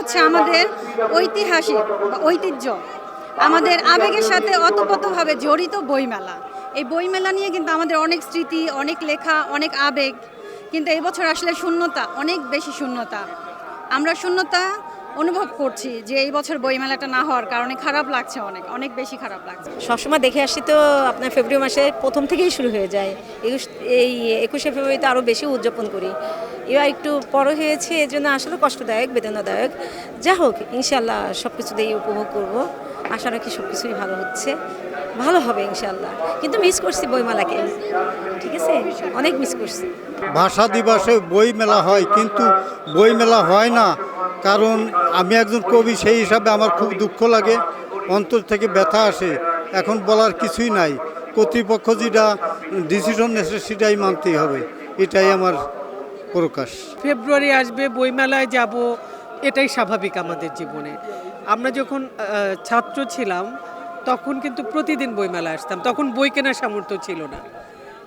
হচ্ছে আমাদের ঐতিহাসিক বা ঐতিহ্য, আমাদের আবেগের সাথে ওতপ্রোতভাবে জড়িত বইমেলা। এই বইমেলা নিয়ে কিন্তু আমাদের অনেক স্মৃতি, অনেক লেখা, অনেক আবেগ। কিন্তু এই বছর আসলে শূন্যতা, অনেক বেশি শূন্যতা। আমরা শূন্যতা অনুভব করছি যে এই বছর বইমেলাটা না হওয়ার কারণে খারাপ লাগছে, অনেক অনেক বেশি খারাপ লাগছে। সবসময় দেখে আসছি তো আপনার ফেব্রুয়ারি মাসের প্রথম থেকেই শুরু হয়ে যায়। এই 21শে ফেব্রুয়ারিতে আরও বেশি উদযাপন করি। এবার একটু বড় হয়েছে, এর জন্য আসলে কষ্টদায়ক, বেদনাদায়ক। যা হোক, ইনশাল্লাহ সব কিছুতেই উপভোগ করব। আশা রাখি সব কিছুই ভালো হচ্ছে, ভালো হবে ইনশাল্লাহ। কিন্তু মিস করছি বইমেলাকে, ঠিক আছে, অনেক মিস করছি। ভাষা দিবসে বই মেলা হয়, কিন্তু বই মেলা হয় না, কারণ আমি একজন কবি, সেই হিসাবে আমার খুব দুঃখ লাগে, অন্তর থেকে ব্যথা আসে। এখন বলার কিছুই নাই, কর্তৃপক্ষ যেটা ডিসিশন নেছে সেটাই মানতেই হবে, এটাই আমার প্রকাশ। ফেব্রুয়ারি আসবে, বইমেলায় যাব, এটাই স্বাভাবিক আমাদের জীবনে। আমরা যখন ছাত্র ছিলাম তখন কিন্তু প্রতিদিন বইমেলা আসতাম, তখন বই কেনার সামর্থ্য ছিল না।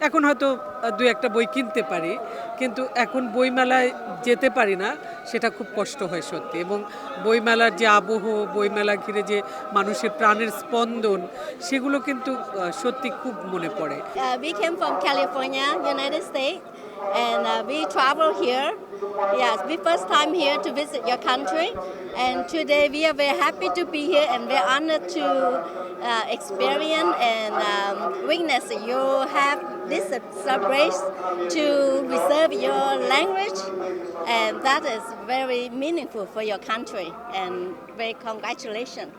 এখন হয়তো দু একটা বই কিনতে পারি, কিন্তু এখন বইমেলায় যেতে পারি না, সেটা খুব কষ্ট হয় সত্যি। এবং বইমেলার যে আবহ, বইমেলা ঘিরে যে মানুষের প্রাণের স্পন্দন, সেগুলো কিন্তু সত্যি খুব মনে পড়ে। We came from California, United States, and we travel here. Yes, we first time here to visit your country, and today we are very happy to be here and very honored to experience and witness you have this celebration to preserve your language, and that is very meaningful for your country, and very congratulations.